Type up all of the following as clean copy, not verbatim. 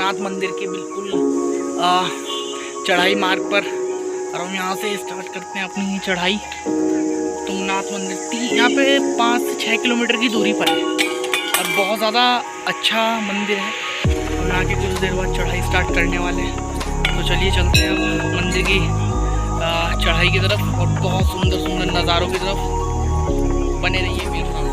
तुंगनाथ मंदिर के बिल्कुल चढ़ाई मार्ग पर, और हम यहाँ से स्टार्ट करते हैं अपनी चढ़ाई। तुंगनाथ मंदिर यहाँ पे 5 से 6 किलोमीटर की दूरी पर है और बहुत ज़्यादा अच्छा मंदिर है। हम यहाँ के कुछ देर बाद चढ़ाई स्टार्ट करने वाले हैं, तो चलिए चलते हैं अब मंदिर की चढ़ाई की तरफ और बहुत सुंदर सुंदर नज़ारों की तरफ। बने रहिए मेरे साथ।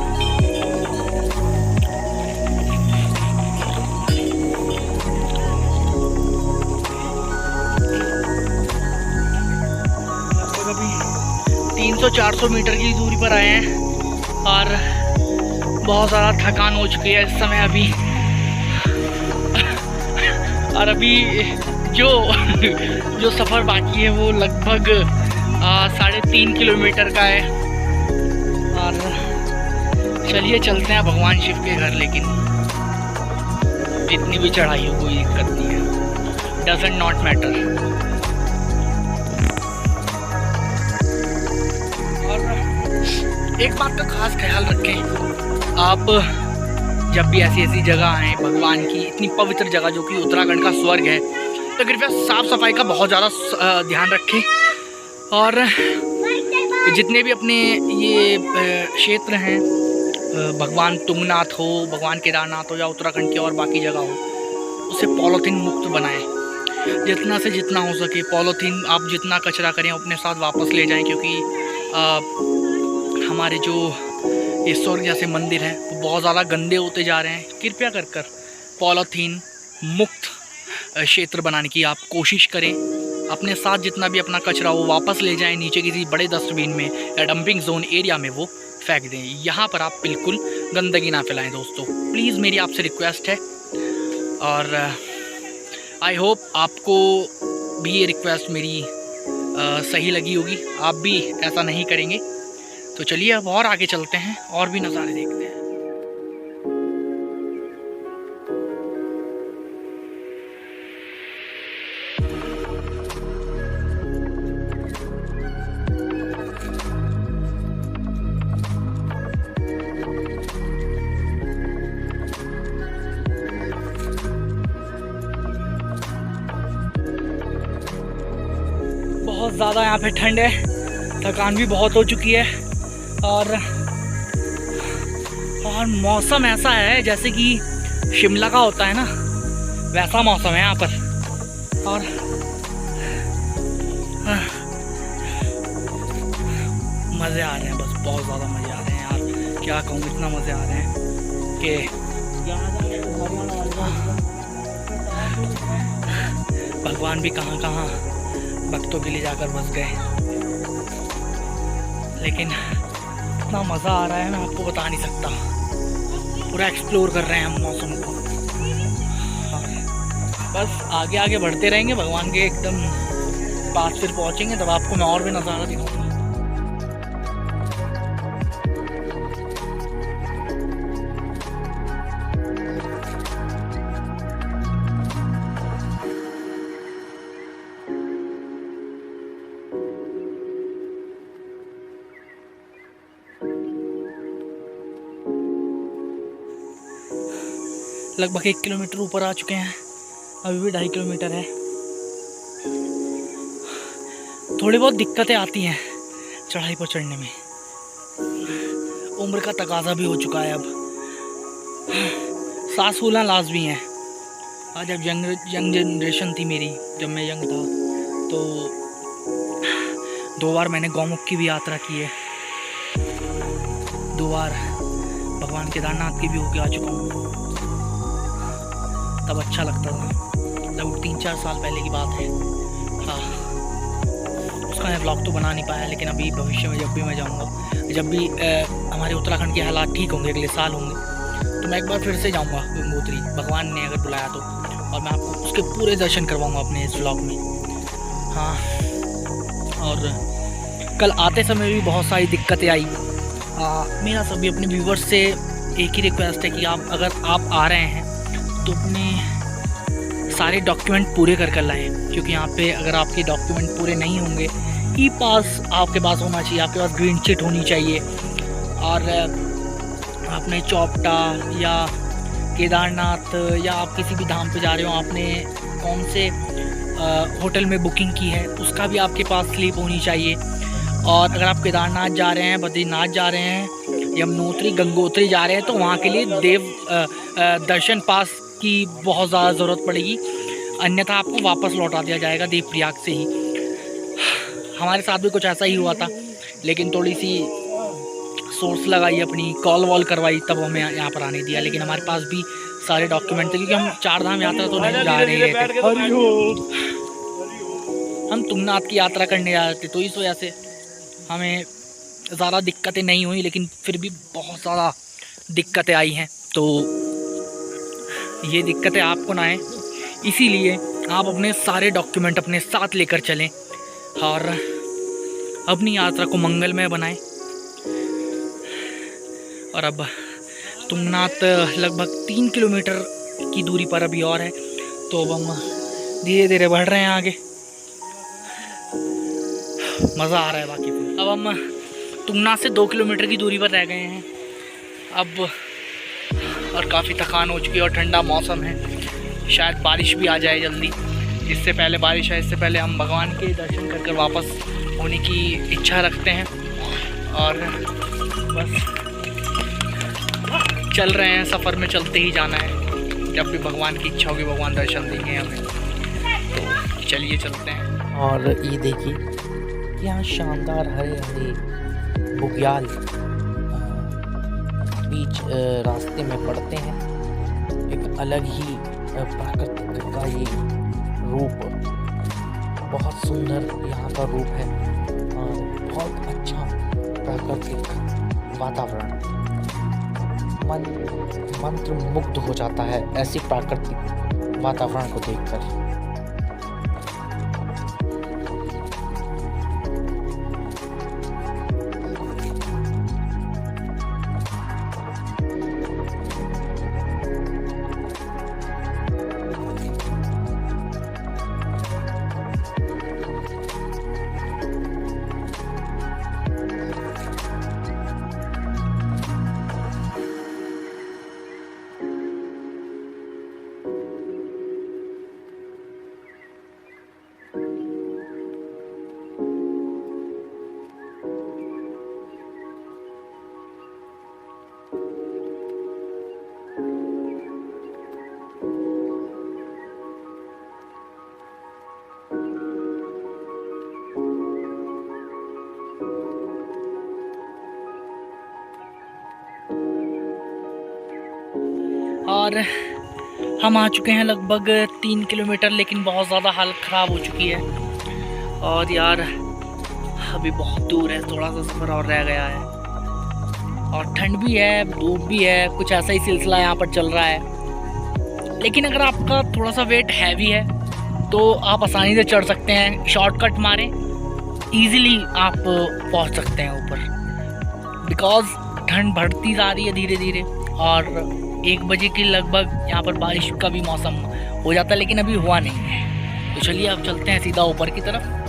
अभी 300-400 मीटर की दूरी पर आए हैं और बहुत ज़्यादा थकान हो चुकी है इस समय अभी। और अभी जो सफ़र बाकी है वो लगभग 3.5 किलोमीटर का है। और चलिए चलते हैं भगवान शिव के घर, लेकिन जितनी भी चढ़ाई हो कोई दिक्कत नहीं है, डजंट नॉट मैटर। और एक बात का खास ख्याल रखें, आप जब भी ऐसी जगह आएँ, भगवान की इतनी पवित्र जगह जो कि उत्तराखंड का स्वर्ग है, तो कृपया साफ़ सफाई का बहुत ज़्यादा ध्यान रखें। और जितने भी अपने ये क्षेत्र हैं, भगवान तुंगनाथ हो, भगवान केदारनाथ हो या उत्तराखंड की और बाकी जगह हो, उसे पॉलीथीन मुक्त बनाएं। जितना से जितना हो सके पॉलीथीन, आप जितना कचरा करें अपने साथ वापस ले जाएं, क्योंकि हमारे जो ये स्वर्ग जैसे मंदिर हैं वो बहुत ज़्यादा गंदे होते जा रहे हैं। कृपया कर पॉलीथीन मुक्त क्षेत्र बनाने की आप कोशिश करें। अपने साथ जितना भी अपना कचरा वो वापस ले जाएं, नीचे किसी बड़े डस्टबिन में या डंपिंग जोन एरिया में वो फेंक दें। यहाँ पर आप बिल्कुल गंदगी ना फैलाएं दोस्तों, प्लीज़ मेरी आपसे रिक्वेस्ट है। और आई होप आपको भी ये रिक्वेस्ट मेरी सही लगी होगी, आप भी ऐसा नहीं करेंगे। तो चलिए अब और आगे चलते हैं और भी नज़ारे देखते हैं। बहुत ज़्यादा यहाँ पे ठंड है, थकान भी बहुत हो चुकी है और मौसम ऐसा है जैसे कि शिमला का होता है ना, वैसा मौसम है यहाँ पर। और मज़े आ रहे हैं, बस बहुत ज़्यादा मज़े आ रहे हैं यार, क्या कहूँ, इतना मज़े आ रहे हैं कि भगवान भी कहाँ कहाँ भक्तों के लिए जाकर बस गए। लेकिन इतना मज़ा आ रहा है मैं आपको बता नहीं सकता। पूरा एक्सप्लोर कर रहे हैं हम मौसम को, बस आगे आगे बढ़ते रहेंगे, भगवान के एकदम पास फिर पहुँचेंगे तब आपको मैं और भी नज़ारा दिखाऊंगा। लगभग 1 किलोमीटर ऊपर आ चुके हैं, अभी भी 2.5 किलोमीटर है। थोड़ी बहुत दिक्कतें आती हैं चढ़ाई पर चढ़ने में, उम्र का तकाजा भी हो चुका है अब, सांस फूलना लाजमी है। आज जब यंग जनरेशन थी मेरी, जब मैं यंग था तो 2 बार मैंने गौमुख की भी यात्रा की है, 2 बार भगवान केदारनाथ की भी होके आ चुका हूँ। तब अच्छा लगता था, लगभग 3-4 साल पहले की बात है। हाँ, उसका मैं ब्लॉग तो बना नहीं पाया, लेकिन अभी भविष्य में जब भी मैं जाऊँगा, जब भी हमारे उत्तराखंड के हालात ठीक होंगे, अगले साल होंगे, तो मैं एक बार फिर से जाऊँगा गंगोत्री, भगवान ने अगर बुलाया तो, और मैं आपको उसके पूरे दर्शन करवाऊँगा अपने इस ब्लॉग में। हाँ, और कल आते समय भी बहुत सारी दिक्कतें आई। मेरा सभी अपने व्यूवर्स से एक ही रिक्वेस्ट है कि अगर आप आ रहे हैं तो अपने सारे डॉक्यूमेंट पूरे कर लाएँ, क्योंकि यहाँ पे अगर आपके डॉक्यूमेंट पूरे नहीं होंगे, ई पास आपके पास होना चाहिए, आपके पास ग्रीन चिट होनी चाहिए, और आपने चौपटा या केदारनाथ या आप किसी भी धाम पे जा रहे हो, आपने कौन से होटल में बुकिंग की है, उसका भी आपके पास स्लिप होनी चाहिए। और अगर आप केदारनाथ जा रहे हैं, बद्रीनाथ जा रहे हैं, यमुनोत्री, गंगोत्री जा रहे हैं, तो वहाँ के लिए दर्शन पास की बहुत ज़्यादा ज़रूरत पड़ेगी, अन्यथा आपको वापस लौटा दिया जाएगा देवप्रयाग से ही। हमारे साथ भी कुछ ऐसा ही हुआ था, लेकिन थोड़ी सी सोर्स लगाई, अपनी कॉल वॉल करवाई, तब हमें यहाँ पर आने दिया। लेकिन हमारे पास भी सारे डॉक्यूमेंट थे, क्योंकि हम 4 धाम यात्रा तो नहीं जा रहे थे, हम तुंगनाथ की यात्रा करने जा रहे थे। तो इस वजह से हमें ज़्यादा दिक्कतें नहीं हुई, लेकिन फिर भी बहुत ज़्यादा दिक्कतें आई हैं। तो ये दिक्कतें आपको ना आए, इसीलिए आप अपने सारे डॉक्यूमेंट अपने साथ लेकर चलें और अपनी यात्रा को मंगलमय बनाएं। और अब तुंगनाथ लगभग 3 किलोमीटर की दूरी पर अभी और है, तो अब हम धीरे धीरे बढ़ रहे हैं आगे। मज़ा आ रहा है बाकी। अब हम तुंगनाथ से 2 किलोमीटर की दूरी पर रह गए हैं अब, और काफ़ी थकान हो चुकी है और ठंडा मौसम है, शायद बारिश भी आ जाए जल्दी। इससे पहले बारिश है, इससे पहले हम भगवान के दर्शन कर वापस होने की इच्छा रखते हैं। और बस चल रहे हैं, सफ़र में चलते ही जाना है। जब भी भगवान की इच्छा होगी भगवान दर्शन देंगे हमें, तो चलिए चलते हैं। और ये देखिए यहाँ शानदार हरे हरे बुग्याल बीच रास्ते में पड़ते हैं। एक अलग ही प्राकृतिक का ये रूप, बहुत सुंदर यहाँ का रूप है और बहुत अच्छा प्राकृतिक वातावरण, मन मंत्र मुग्ध हो जाता है ऐसे प्राकृतिक वातावरण को देखकर। और हम आ चुके हैं लगभग 3 किलोमीटर, लेकिन बहुत ज़्यादा हालत ख़राब हो चुकी है। और यार अभी बहुत दूर है, थोड़ा सा सफ़र और रह गया है, और ठंड भी है, धूप भी है, कुछ ऐसा ही सिलसिला यहाँ पर चल रहा है। लेकिन अगर आपका थोड़ा सा वेट हैवी है तो आप आसानी से चढ़ सकते हैं, शॉर्टकट मारें, ईज़िली आप पहुँच सकते हैं ऊपर। बिकॉज़ ठंड बढ़ती जा रही है धीरे धीरे, और 1 बजे के लगभग यहाँ पर बारिश का भी मौसम हो जाता है, लेकिन अभी हुआ नहीं है। तो चलिए अब चलते हैं सीधा ऊपर की तरफ।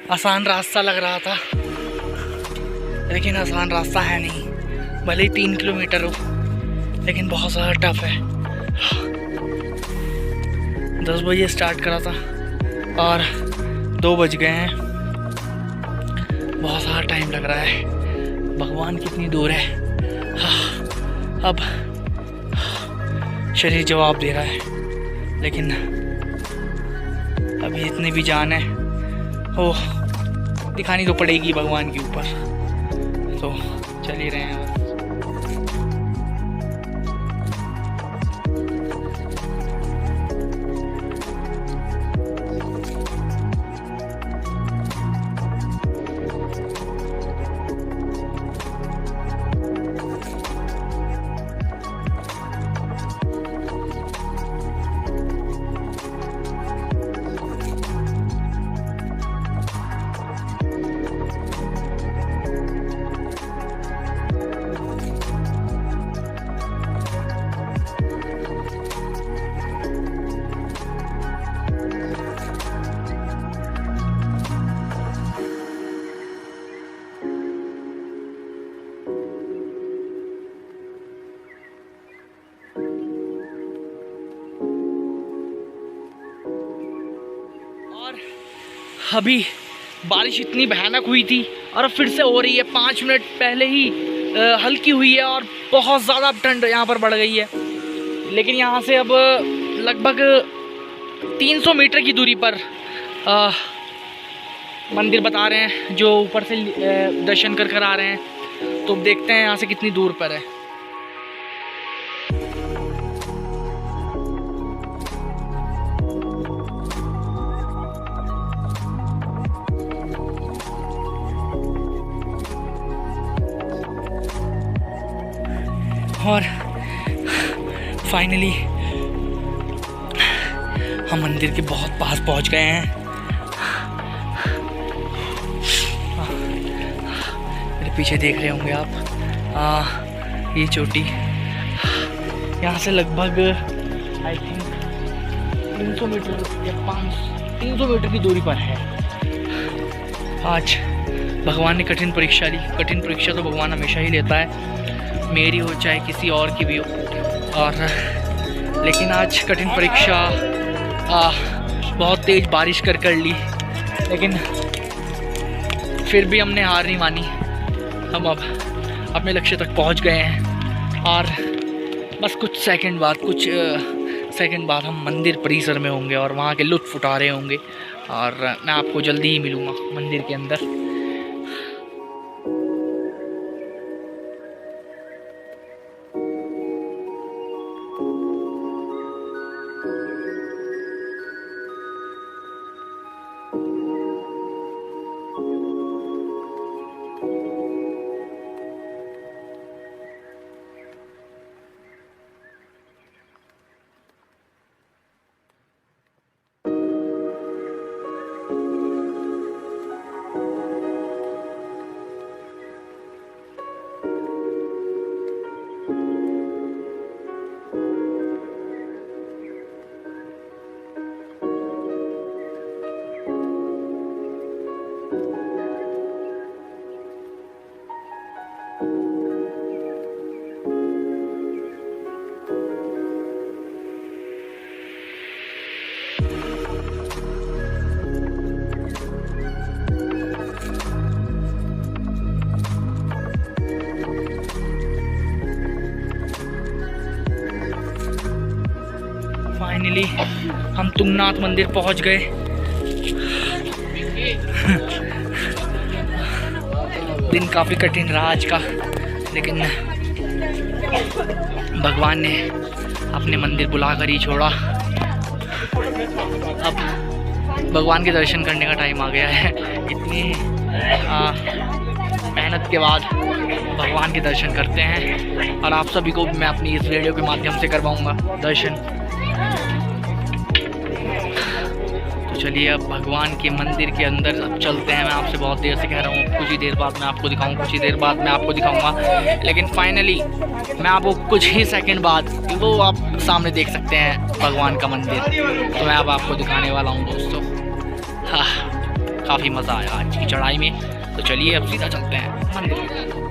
आसान रास्ता लग रहा था, लेकिन आसान रास्ता है नहीं। भले ही 3 किलोमीटर हो, लेकिन बहुत ज़्यादा टफ है। 10 बजे स्टार्ट करा था और 2 बज गए हैं। बहुत ज़्यादा टाइम लग रहा है। भगवान कितनी दूर है। अब शरीर जवाब दे रहा है, लेकिन अभी इतनी भी जान है वो दिखानी तो पड़ेगी भगवान के ऊपर। तो चल ही रहे हैं बस। अभी बारिश इतनी भयानक हुई थी और अब फिर से हो रही है। 5 मिनट पहले ही हल्की हुई है और बहुत ज़्यादा ठंड यहाँ पर बढ़ गई है। लेकिन यहाँ से अब लगभग 300 मीटर की दूरी पर मंदिर बता रहे हैं, जो ऊपर से दर्शन कर आ रहे हैं। तो देखते हैं यहाँ से कितनी दूर पर है। और फाइनली हम मंदिर के बहुत पास पहुंच गए हैं। मेरे पीछे देख रहे होंगे आप, ये चोटी यहाँ से लगभग आई थिंक 300 मीटर या 300 मीटर की दूरी पर है। आज भगवान ने कठिन परीक्षा ली। कठिन परीक्षा तो भगवान हमेशा ही लेता है, मेरी हो चाहे किसी और की भी हो। और लेकिन आज कठिन परीक्षा बहुत तेज़ बारिश कर ली, लेकिन फिर भी हमने हार नहीं मानी। हम अब अपने लक्ष्य तक पहुंच गए हैं और बस कुछ सेकंड बाद हम मंदिर परिसर में होंगे और वहाँ के लुत्फ़ उठा रहे होंगे। और मैं आपको जल्दी ही मिलूँगा मंदिर के अंदर। फाइनली हम तुंगनाथ मंदिर पहुंच गए। दिन काफ़ी कठिन रहा आज का, लेकिन भगवान ने अपने मंदिर बुलाकर ही छोड़ा। अब भगवान के दर्शन करने का टाइम आ गया है। इतनी मेहनत के बाद भगवान के दर्शन करते हैं और आप सभी को मैं अपनी इस वीडियो के माध्यम से करवाऊंगा दर्शन। तो चलिए अब भगवान के मंदिर के अंदर अब चलते हैं। मैं आपसे बहुत देर से कह रहा हूँ कुछ ही देर बाद मैं आपको दिखाऊँ, कुछ ही देर बाद मैं आपको दिखाऊंगा, लेकिन फाइनली मैं आपको कुछ ही सेकंड बाद वो आप सामने देख सकते हैं भगवान का मंदिर। तो मैं अब आपको दिखाने वाला हूँ दोस्तों। हाँ काफ़ी मज़ा आया आज की चढ़ाई में। तो चलिए अब सीधा चलते हैं मंदिर की तरफ।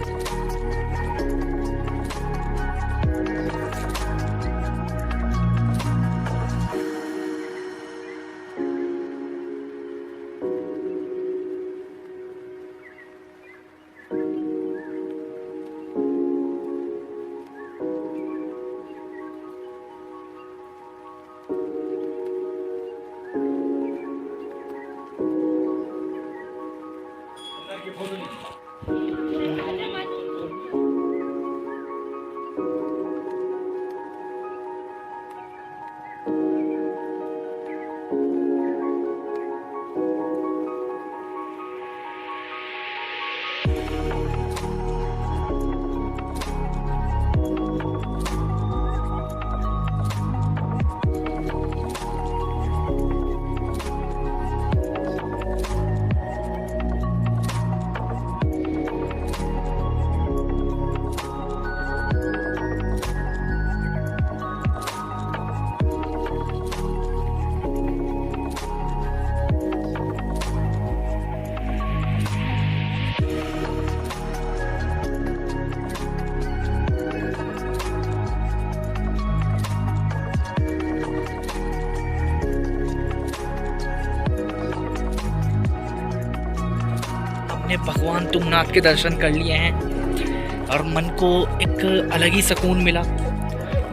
हमने भगवान तुंगनाथ के दर्शन कर लिए हैं और मन को एक अलग ही सुकून मिला।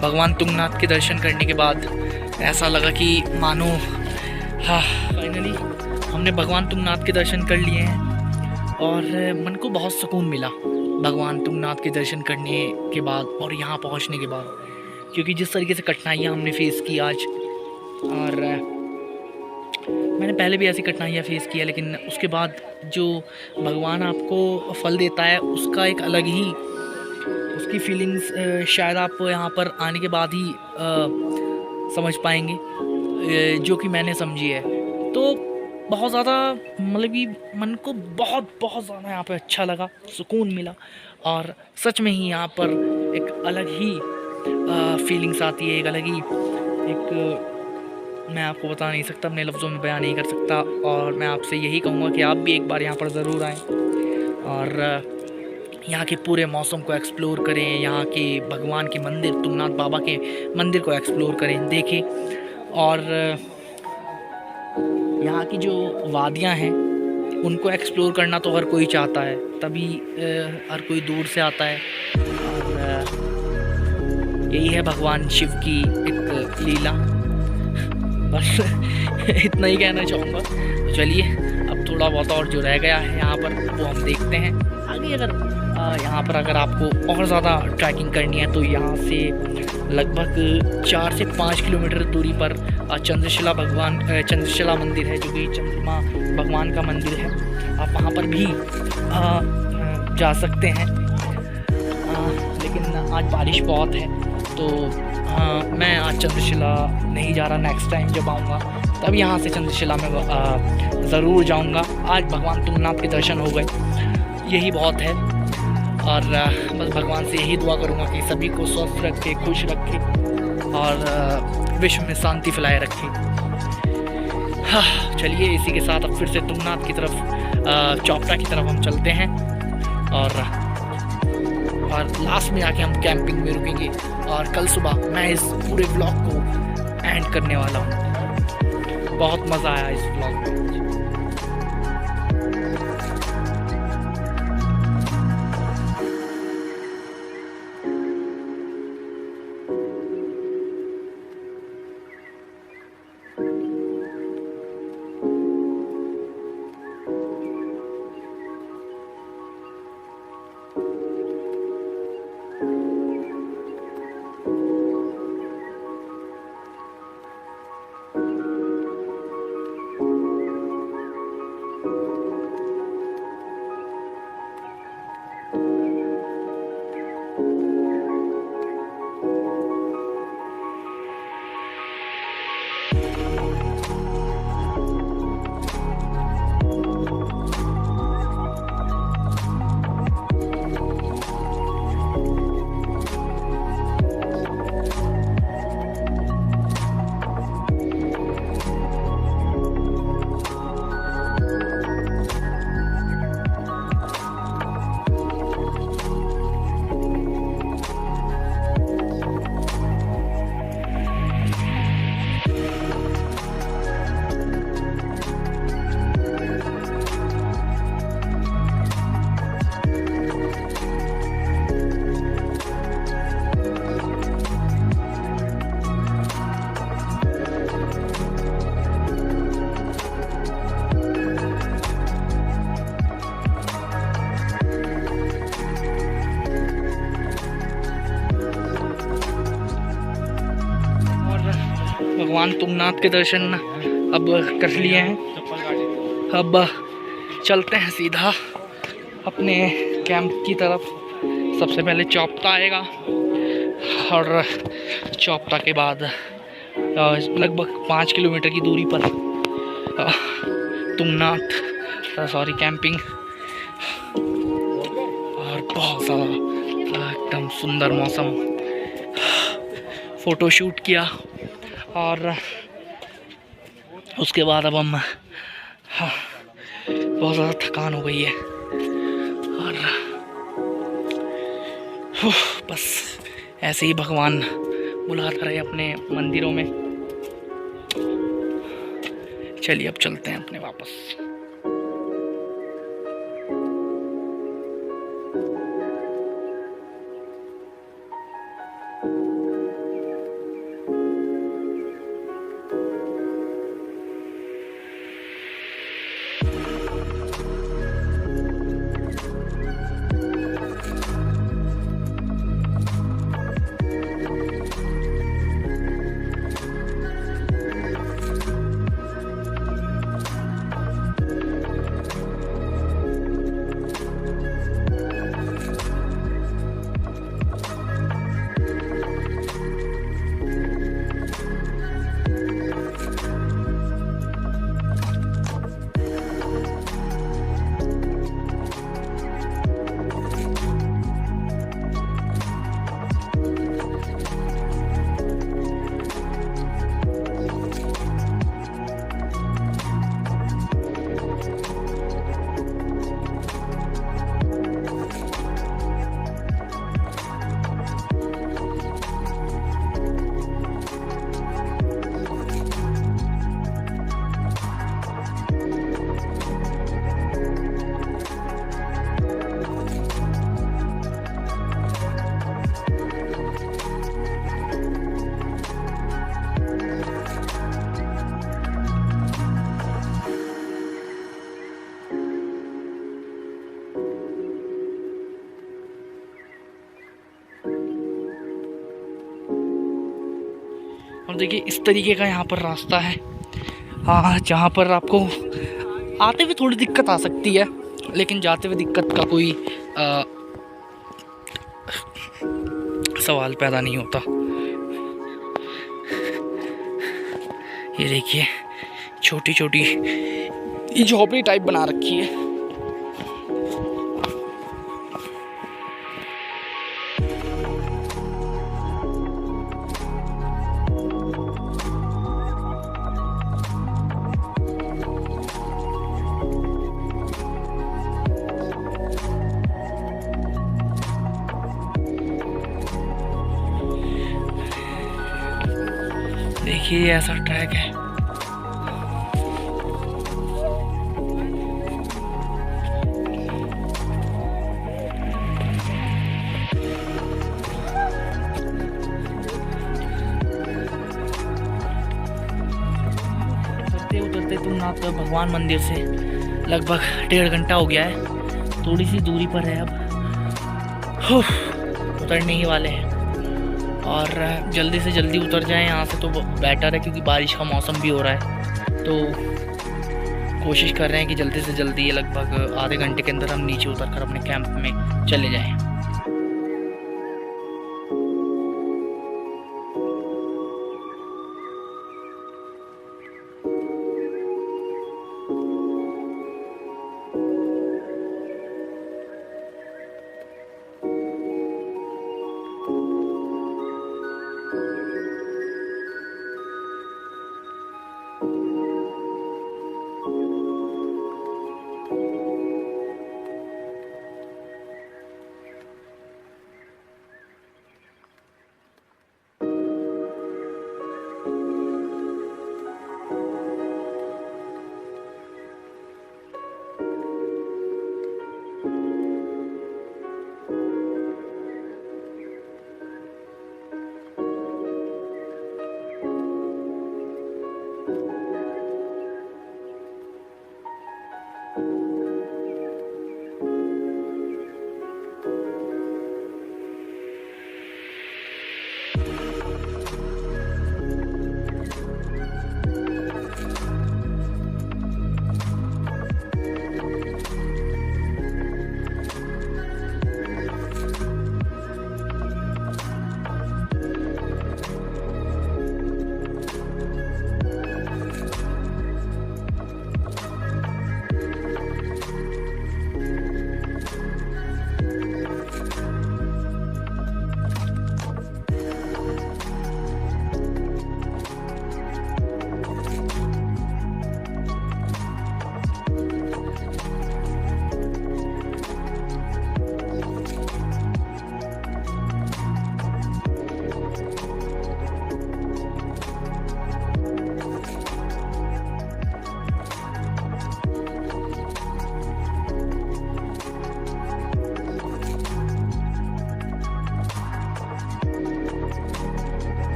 भगवान तुंगनाथ के दर्शन करने के बाद ऐसा लगा कि मानो हाँ फाइनली हमने भगवान तुंगनाथ के दर्शन कर लिए हैं और मन को बहुत सुकून मिला भगवान तुंगनाथ के दर्शन करने के बाद और यहाँ पहुँचने के बाद, क्योंकि जिस तरीके से कठिनाइयाँ हमने फेस की आज, और मैंने पहले भी ऐसी कठिनाइयाँ फेस किया, लेकिन उसके बाद जो भगवान आपको फल देता है उसका एक अलग ही उसकी फीलिंग्स शायद आप यहाँ पर आने के बाद ही समझ पाएंगे, जो कि मैंने समझी है। तो बहुत ज़्यादा मतलब कि मन को बहुत ज़्यादा यहाँ पे अच्छा लगा, सुकून मिला और सच में ही यहाँ पर एक अलग ही फीलिंग्स आती है, एक अलग ही एक मैं आपको बता नहीं सकता, अपने लफ्ज़ों में बयान नहीं कर सकता। और मैं आपसे यही कहूँगा कि आप भी एक बार यहाँ पर ज़रूर आएँ और यहाँ के पूरे मौसम को एक्सप्लोर करें, यहाँ के भगवान के मंदिर तुंगनाथ बाबा के मंदिर को एक्सप्लोर करें, देखें। और यहाँ की जो वादियाँ हैं उनको एक्सप्लोर करना तो हर कोई चाहता है, तभी हर कोई दूर से आता है। और यही है भगवान शिव की एक लीला, बस इतना ही कहना चाहूँगा। तो चलिए अब थोड़ा बहुत और जो रह गया है यहाँ पर वो हम देखते हैं आगे। अगर यहाँ पर अगर आपको और ज़्यादा ट्रैकिंग करनी है तो यहाँ से लगभग 4 से 5 किलोमीटर दूरी पर चंद्रशिला मंदिर है, जो कि चंद्रमा भगवान का मंदिर है। आप वहाँ पर भी जा सकते हैं, लेकिन आज बारिश बहुत है तो मैं आज चंद्रशिला नहीं जा रहा। नेक्स्ट टाइम जब आऊँगा तब यहाँ से चंद्रशिला में ज़रूर जाऊँगा। आज भगवान तुंगनाथ के दर्शन हो गए, यही बहुत है। और बस भगवान से यही दुआ करूँगा कि सभी को स्वस्थ रखे, खुश रखे और विश्व में शांति फैलाए रखे। हाँ चलिए इसी के साथ अब फिर से तुंगनाथ की तरफ चोपटा की तरफ हम चलते हैं और लास्ट में आके हम कैंपिंग में रुकेंगे। और कल सुबह मैं इस पूरे व्लॉग को एंड करने वाला हूँ। बहुत मज़ा आया इस व्लॉग में। भगवान तुंगनाथ के दर्शन अब कर लिए हैं। अब चलते हैं सीधा अपने कैंप की तरफ। सबसे पहले चौपता आएगा और चौपता के बाद लगभग 5 किलोमीटर की दूरी पर तुंगनाथ कैंपिंग, और बहुत ज़्यादा एकदम सुंदर मौसम। फ़ोटो शूट किया और उसके बाद अब हम बहुत ज़्यादा थकान हो गई है और बस ऐसे ही भगवान बुलाता रहे अपने मंदिरों में। चलिए अब चलते हैं अपने वापस। और देखिए इस तरीके का यहाँ पर रास्ता है, हाँ, जहाँ पर आपको आते हुए थोड़ी दिक्कत आ सकती है, लेकिन जाते हुए दिक्कत का कोई सवाल पैदा नहीं होता। ये देखिए छोटी छोटी झोपड़ी टाइप बना रखी है। देखिए ऐसा ट्रैक है। उतरते तुंगनाथ भगवान मंदिर से लगभग 1.5 घंटा हो गया है। थोड़ी सी दूरी पर है, अब उतरने ही वाले हैं और जल्दी से जल्दी उतर जाएं यहाँ से तो बेटर है, क्योंकि बारिश का मौसम भी हो रहा है। तो कोशिश कर रहे हैं कि जल्दी से जल्दी, लगभग आधे घंटे के अंदर हम नीचे उतरकर अपने कैंप में चले जाएं।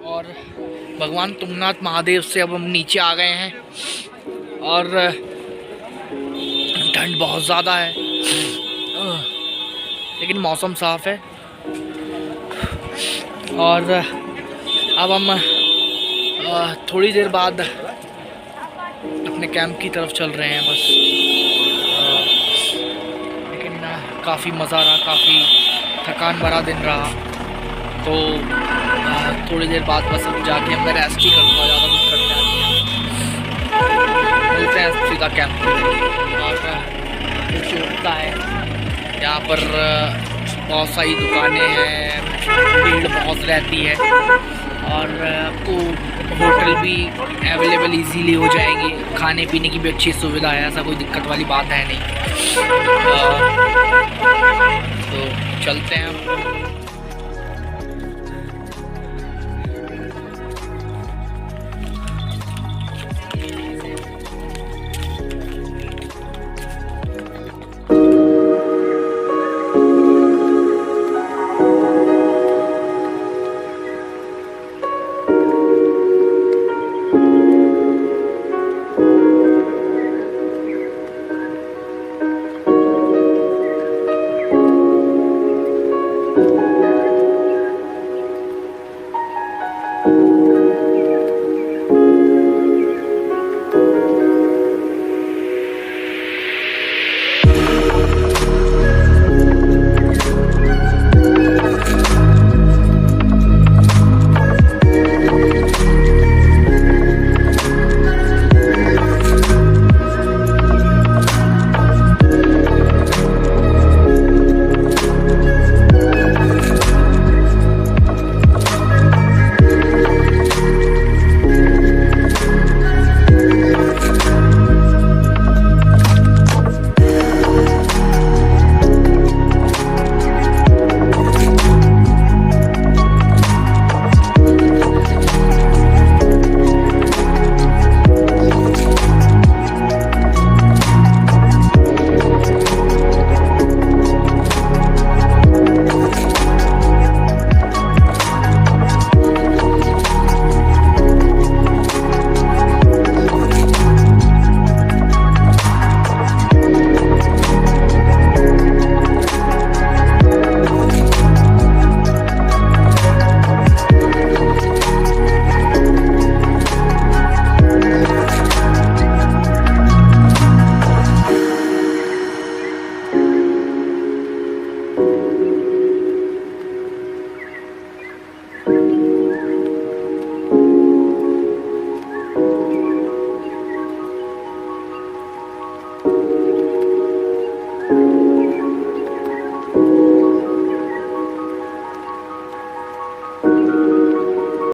और भगवान तुंगनाथ महादेव से अब हम नीचे आ गए हैं और ठंड बहुत ज़्यादा है लेकिन मौसम साफ़ है। और अब हम थोड़ी देर बाद अपने कैंप की तरफ चल रहे हैं बस। लेकिन काफ़ी मज़ा रहा, काफ़ी थकान भरा दिन रहा, तो थोड़ी देर बाद बस अब जाके मैं रेस्ट ही करूँगा, ज़्यादा कुछ करने नहीं। मिलते हैं सीधा कैंप में। और कुछ होता है यहाँ पर, बहुत सारी दुकानें हैं, भीड़ बहुत रहती है और आपको होटल भी अवेलेबल इजीली हो जाएंगे, खाने पीने की भी अच्छी सुविधा है, ऐसा कोई दिक्कत वाली बात है नहीं। तो चलते हैं हम।